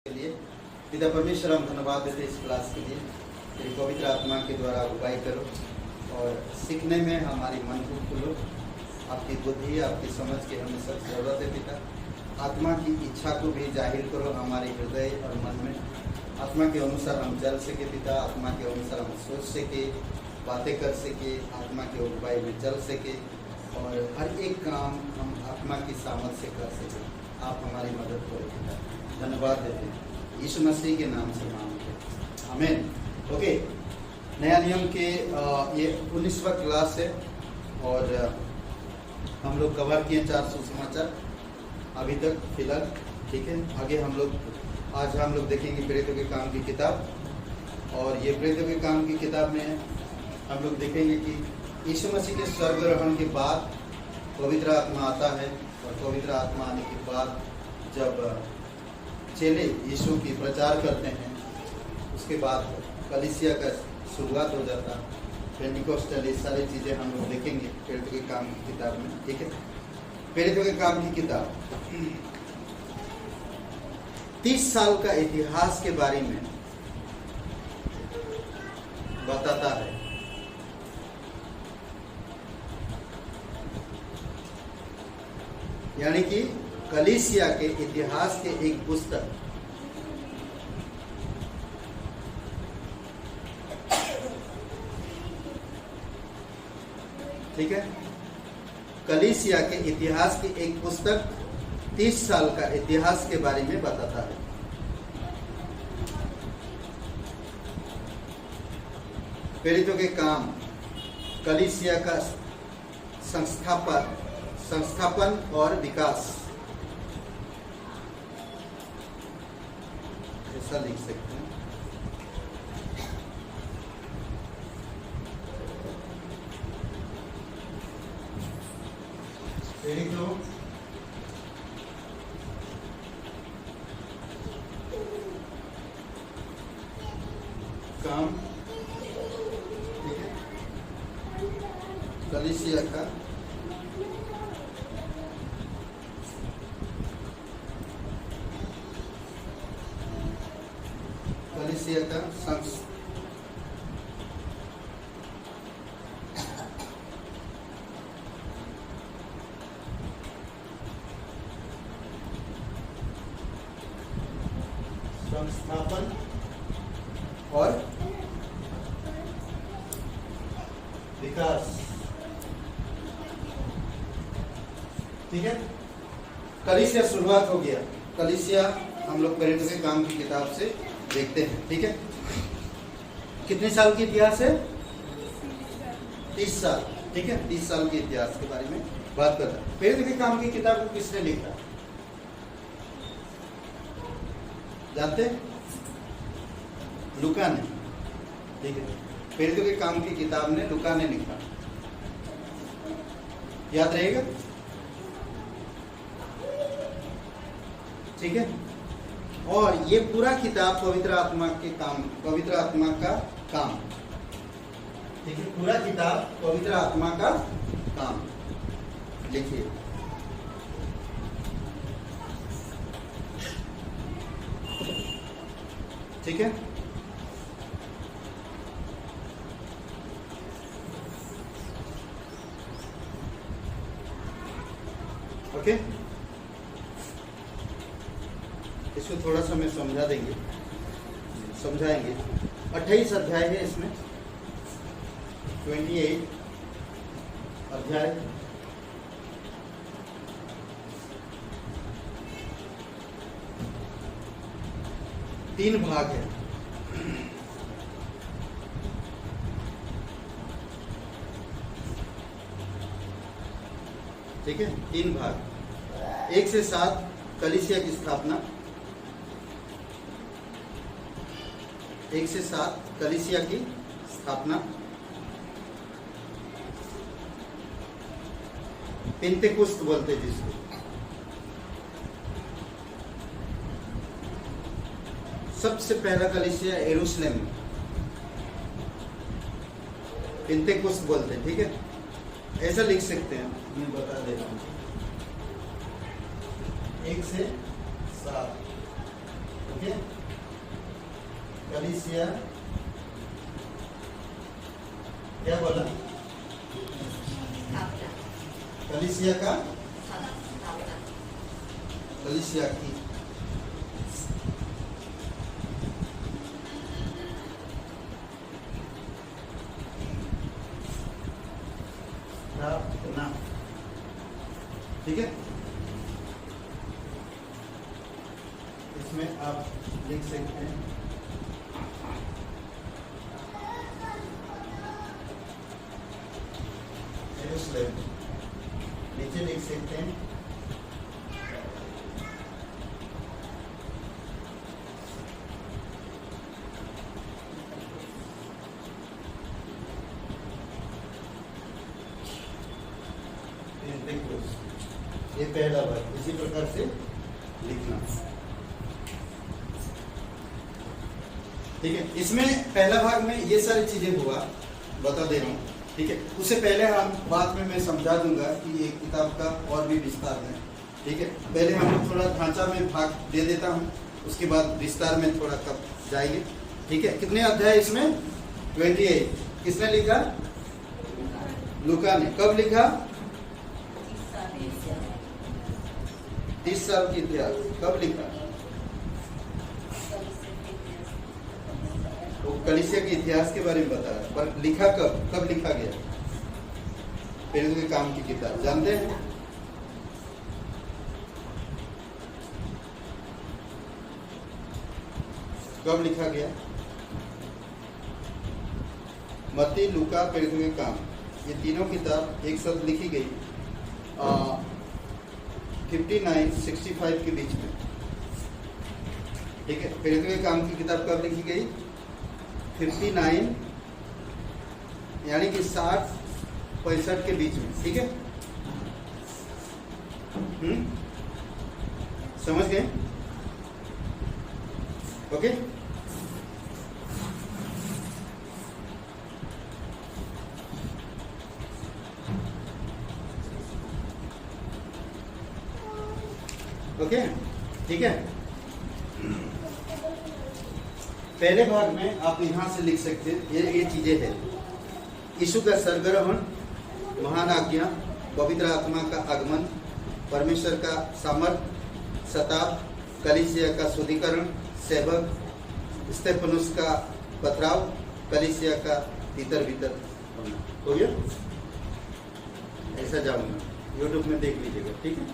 के लिए पिता परमेश्वर हम धन्यवाद देते इस क्लास के लिए। तेरी पवित्र आत्मा के द्वारा अगुवाई करो और सीखने में हमारी मन को खोलो। आपकी बुद्धि आपकी समझ की हमें सब जरूरत है पिता। आत्मा की इच्छा को भी जाहिर करो हमारे हृदय और मन में। आत्मा के अनुसार हम चल सके पिता, आत्मा के अनुसार हम सोच सके, बातें कर सके, आत्मा की अगुवाई में चल सके और हर एक काम हम आत्मा की सामर्थ से कर सके। आप हमारी मदद करो पिता। धन्यवाद देते हैं यीशु मसीह के नाम से मांगते हैं, आमीन। ओके, नया नियम के ये 19वां क्लास है और हम लोग कवर किए 4 सुसमाचार अभी तक फिलहाल, ठीक है। आगे आज हम लोग देखेंगे प्रेरितों के काम की किताब और ये प्रेरितों के काम की किताब में हम लोग देखेंगे कि यीशु मसीह के स्वर्ग ग्रहण के बाद पवित्र आत्मा आता है और पवित्र आत्मा आने के बाद जब चेले यीशु की प्रचार करते हैं उसके बाद कलीसिया का शुरुआत हो जाता है। पेंटिकोस्टल, ये सारी चीज़ें हम लोग देखेंगे प्रेरितों के काम की किताब में, ठीक है। प्रेरितों के काम की किताब 30 साल का इतिहास के बारे में बताता है। यानी कि कलीसिया के इतिहास के एक पुस्तक, ठीक है। कलीसिया के इतिहास की एक पुस्तक 30 साल का इतिहास के बारे में बताता है। प्रेरितों के काम कलीसिया का संस्थापन और विकास, ऐसा लिख सकते हैं। प्रेरितों काम, ठीक है, कलीसिया का संस्थापन और विकास, ठीक है। कलीसिया शुरुआत हो गया। कलीसिया हम लोग प्रेरितों के काम की किताब से देखते हैं, ठीक है। कितने साल की इतिहास है? 30 साल, ठीक है। 30 साल के इतिहास के बारे में बात करता है। प्रेरितों के काम की किताब को किसने लिखा जानते? लूका ने, ठीक है। प्रेरितों के काम की किताब ने लूका ने लिखा, याद रहेगा, ठीक है। और ये पूरा किताब पवित्र आत्मा का काम, ठीक है। पूरा किताब पवित्र आत्मा का काम, लिखिए। ठीक है। ओके, इसको थोड़ा सा मैं समझाएंगे। 28 अध्याय है इसमें, 28 अध्याय, तीन भाग है, ठीक है। 3 भाग, 1 से 7 कलीसिया की स्थापना, 1 से 7 कलीसिया की स्थापना, पेंतेकोस्त बोलते जिसको, सबसे पहला कलीसिया यरूशलेम में, पेंतेकोस्त बोलते हैं, ठीक है। ऐसा लिख सकते हैं, मैं बता दे रहा हूँ। 1 से 7 ओके, कलीसिया क्या बोला? कलीसिया का, कलीसिया की स्थापना। ठीक है, इसमें आप लिख सकते हैं यरूशलेम, नीचे लिख सकते हैं ये पहला भाग, इसी प्रकार से लिखना। ठीक है, इसमें पहला भाग में ये सारी चीजें हुआ, बता दे रहा हूँ। ठीक है, उससे पहले हम बाद में मैं समझा दूंगा कि ये किताब का और भी विस्तार है। ठीक है, पहले हम थोड़ा ढांचा में भाग दे देता हूँ, उसके बाद विस्तार में थोड़ा कब जाएंगे। ठीक है, कितने अध्याय इसमें? 28। किसने लिखा? लूका ने। कब लिखा? 30 साल की इतिहास। कब लिखा? वो कलीसिया के इतिहास के बारे में बता रहा है, पर लिखा कब? कब लिखा गया? प्रेरितों के काम की किताब जानते हैं? कब लिखा गया? मत्ती, लूका, प्रेरितों के काम, ये तीनों किताब एक साथ लिखी गई 59-65 के बीच में। ठीक है, प्रेरितों के काम की किताब कब लिखी गई? 59 यानी कि 60-65 के बीच में। ठीक है, समझ गए? ओके, ओके, ठीक है। पहले भाग में आप यहां से लिख सकते हैं, ये चीजें हैं। यीशु का सरग्रहण, महान आज्ञा, पवित्र आत्मा का आगमन, परमेश्वर का सामर्थ, शताब्द, कलीसिया का शुद्धिकरण, सेवक, स्तेफनुस का पथराव, कलीसिया का भीतर भीतर होना। हो गया? ऐसा जाऊंगा, यूट्यूब में देख लीजिएगा। ठीक है,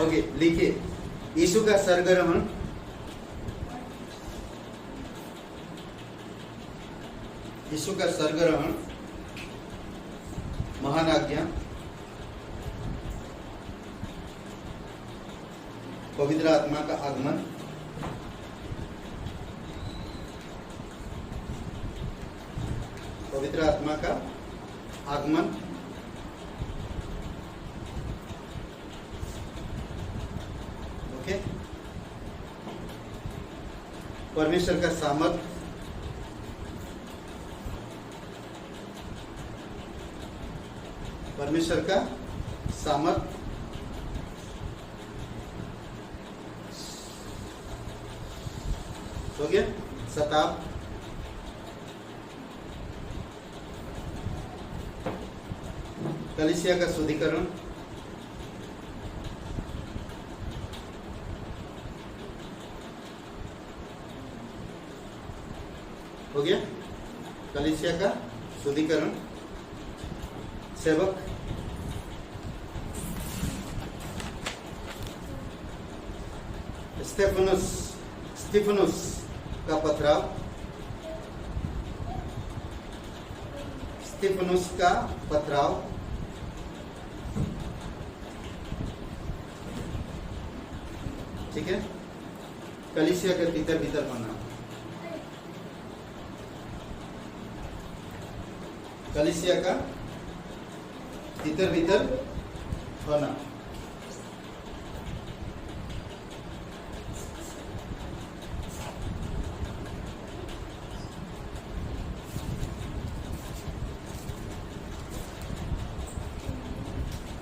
ओके, लिखिए यीशु का सरग्रहण, यीशु का सरग्रहण, महान आज्ञा, पवित्र आत्मा का आगमन, पवित्र आत्मा का आगमन, ओके, परमेश्वर का सामर्थ, परमेश्वर का सामर्थ, हो गया, शताब्द, कलीसिया का शुद्धिकरण, हो गया, कलीसिया का शुद्धिकरण, सेवक, स्तेफनुस का पथराव, स्तेफनुस का पथराव, ठीक है, कलीसिया का भीतर भीतर होना, कलीसिया का भीतर भीतर होना,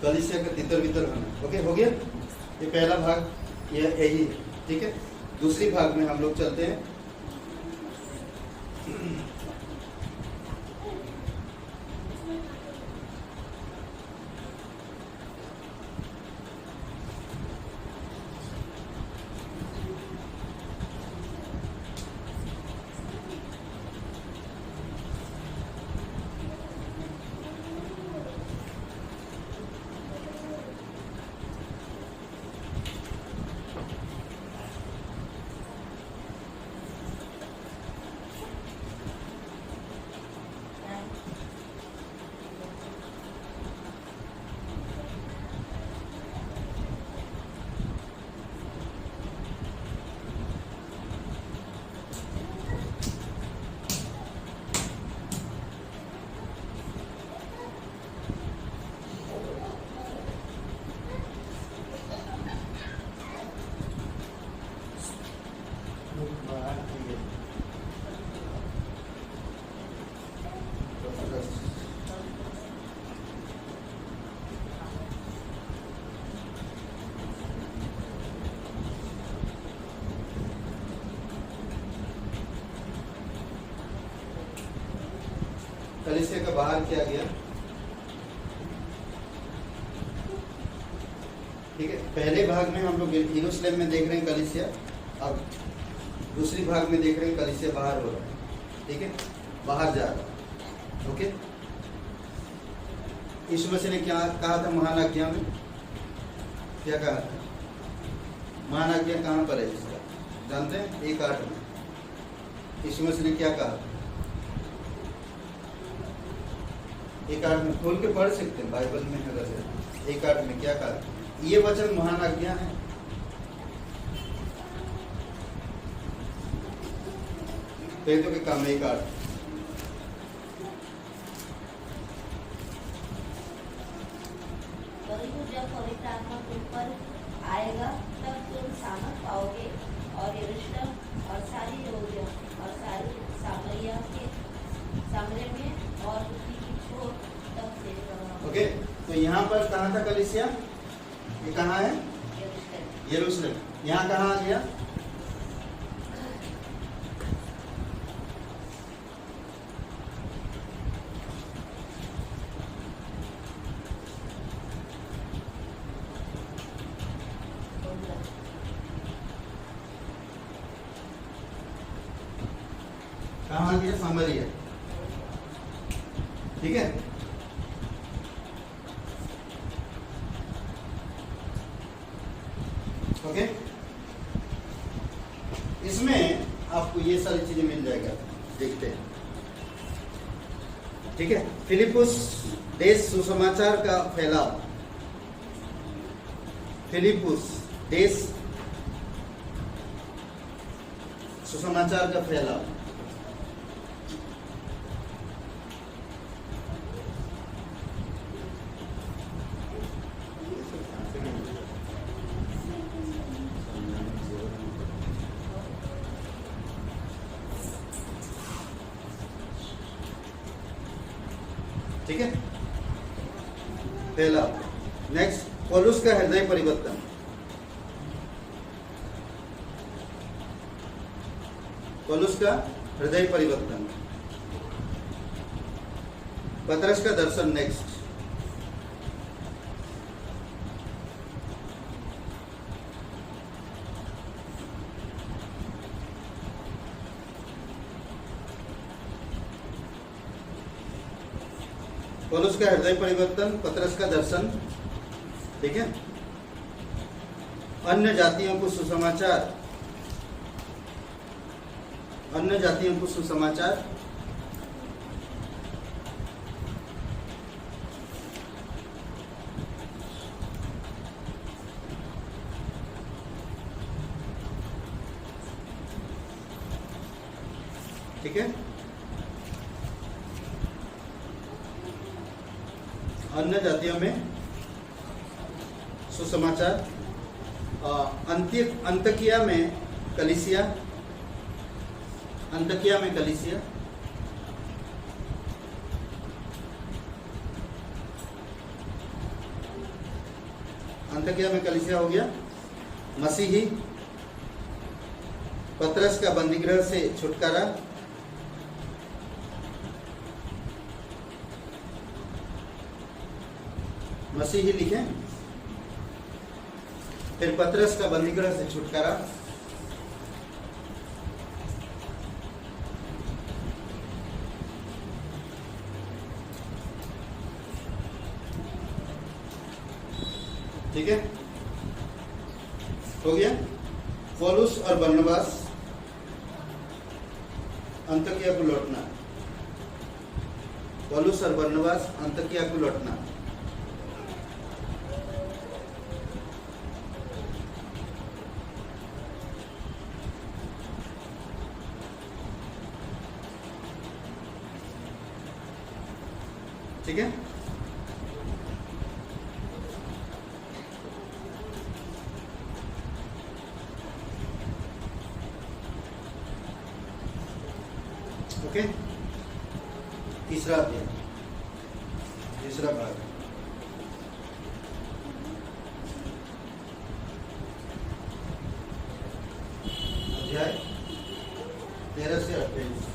कलीसिया का भीतर भीतर होना। ओके, हो गया। ये पहला भाग ये यही है, ठीक है। दूसरी भाग में हम लोग चलते हैं। कलीसिया का बाहर किया गया, ठीक है। पहले भाग में हम लोग यरूशलेम में देख रहे हैं कलीसिया, अब दूसरी भाग में देख रहे हैं कलीसिया बाहर हो रहा है, ठीक है, बाहर जा रहा है, ओके। यीशु मसीह ने क्या कहा था महान आज्ञा में? क्या कहा था? महान आज्ञा कहाँ पर है इसका जानते हैं? 1:8 में यीशु मसीह ने क्या कहा? 1:8 में खोल के पढ़ सकते हैं बाइबल में, अगर 1:8 में क्या कहा? ये वचन महान आज्ञा है। तो के काम 1:8 जब पवित्र आत्मा तुम पर आएगा तब तुम सामर्थ पाओगे और यरूशलेम और सारी यहूदिया और सारी सामरिया में और पृथ्वी की छोर तक से रहोगे। ओके, तो यहाँ पर कहाँ था कलीसिया? ये कहाँ है? यरूशलेम। यहाँ कहाँ आ गया? कहाँ आ गया? सामरिया, ठीक है। ओके, इसमें आपको ये सारी चीजें मिल जाएगा, देखते हैं, ठीक है। फिलिपुस देश सुसमाचार का फैलाव, फिलिपुस देश सुसमाचार का फैलाव, ठीक है, पहला। नेक्स्ट, पौलुस का हृदय परिवर्तन। पौलुस का हृदय परिवर्तन, पतरस का दर्शन। नेक्स्ट, पौलुस का हृदय परिवर्तन, पतरस का दर्शन, ठीक है। अन्य जातियों को सुसमाचार, अन्य जातियों को सुसमाचार, ठीक है। अन्य जातियों में सुसमाचार, अंतकिया में कलीसिया, अंतकिया में कलीसिया, अंतकिया में कलीसिया हो गया। मसीही, पतरस का बंदीगृह से छुटकारा, मसीही लिखें, फिर पतरस का बंदीगृह से छुटकारा, ठीक है, हो गया। पौलुस और बरनबास अंतकिया को लौटना, पौलुस और बरनबास अंतकिया को लौटना, ठीक है। ओके, तीसरा अध्याय, तीसरा भाग, अध्याय 13 से 28,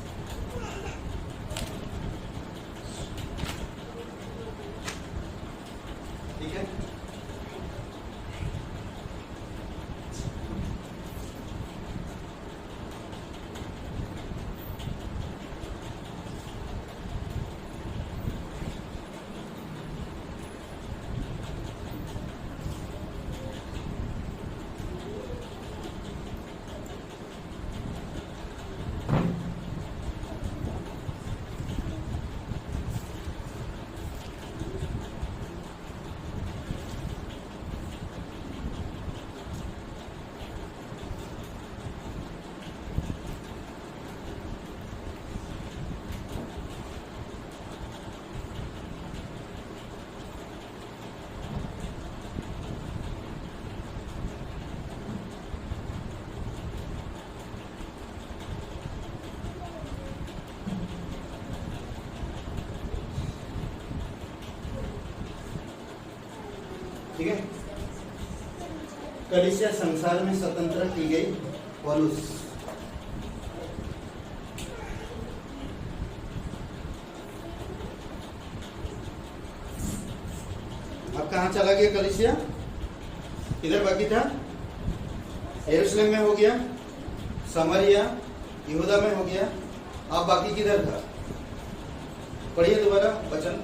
ठीक है। ठीक है। कलीसिया संसार में स्वतंत्र की गई। पौलुस अब कहाँ चला गया कलीसिया? किधर बाकी था? यरूशलेम में हो गया, समरिया यहूदा में हो गया, अब बाकी किधर था? पढ़िए दोबारा वचन।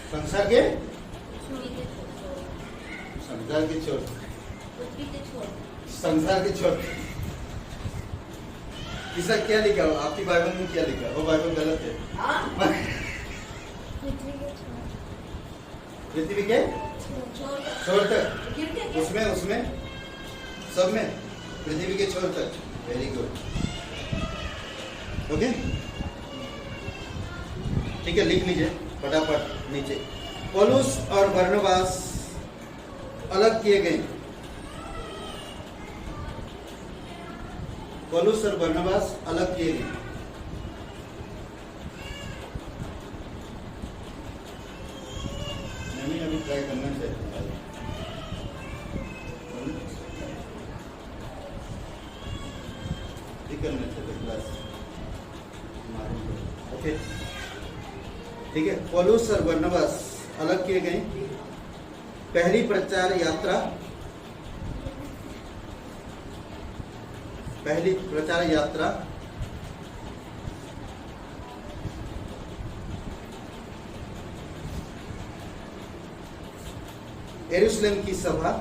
संसार के छोर, संसार के छोर। इसका क्या लिखा हो? आपकी बाइबल में क्या लिखा? वो बाइबल गलत है। पृथ्वी के छोर तक, उसमें सब में पृथ्वी के छोर तक। वेरी गुड, ओके, ठीक है, लिख लीजिए फटाफट नीचे। पौलुस और बरनबास अलग किए गए। पौलुस और बरनबास अलग किए गए। नहीं, अभी ट्राई करना चाहिए। करना चाहिए क्लास। ओके, ठीक है। पौलुस और बरनबास अलग किए गए। पहली प्रचार यात्रा यरूशलेम की सभा,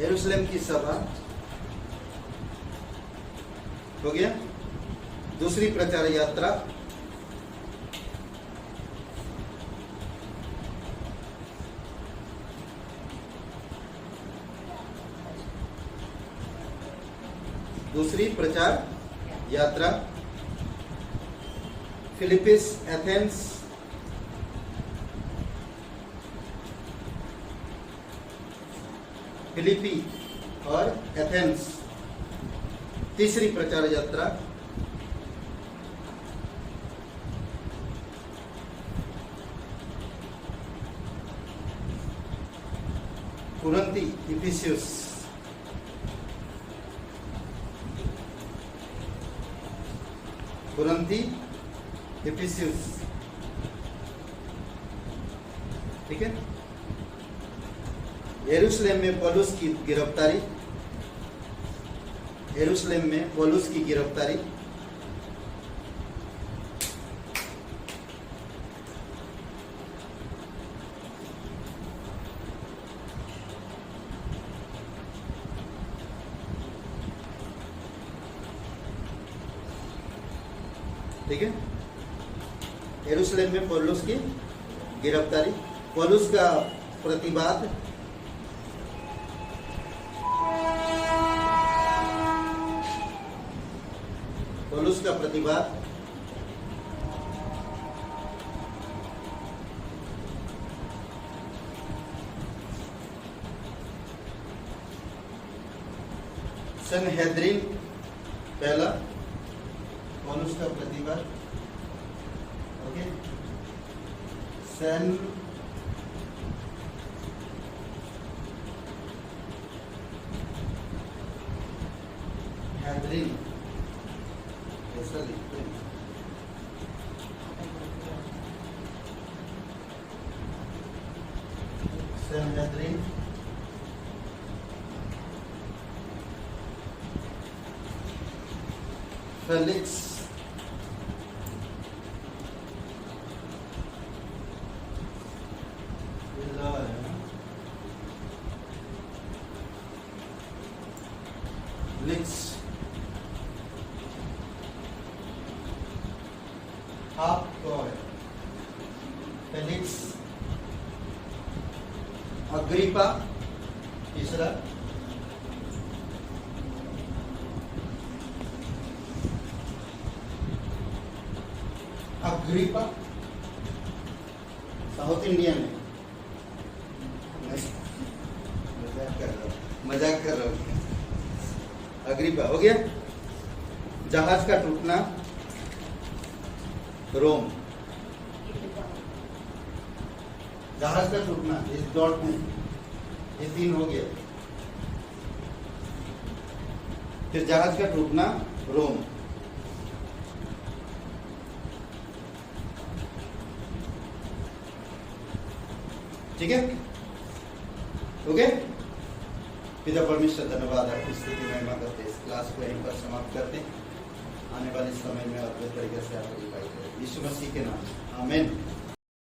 यरूशलेम की सभा हो गया। दूसरी प्रचार यात्रा फिलिपिस, एथेंस, फिलिपी और एथेंस। तीसरी प्रचार यात्रा कुरंती, इफिसियस। कुरंती, इफिसियस। ठीक है। यरूशलेम में पौलुस की गिरफ्तारी। यरूशलेम में पौलुस की गिरफ्तारी। ठीक है। यरूशलेम में पौलुस की गिरफ्तारी, पौलुस का प्रतिवाद, पौलुस का प्रतिवाद, सनहेद्रिन पहला, पौलुस का प्रतिवाद। ओके, सनहेद्रिन ऐसा लिखते हैं। सनहेद्रिन फेलिक्स फेलिक्स आप कौन है? फेलिक्स अग्रिपा तीसरा, अग्रिपा साउथ इंडियन है। मजाक कर रहा हूँ। अग्रिपा हो गया। जहाज का टूटना, रोम। जहाज का टूटना, इस डॉट में ये 3 हो गया। फिर जहाज का टूटना, रोम। ठीक है, ओके। पिता परमेश्वर धन्यवाद, आपकी स्तुति महिमा करते इस क्लास को यहीं पर समाप्त करते हैं। आने वाले समय में और बेहतर तरीके से आपको दिखाई दे, यीशु मसीह के नाम, आमीन।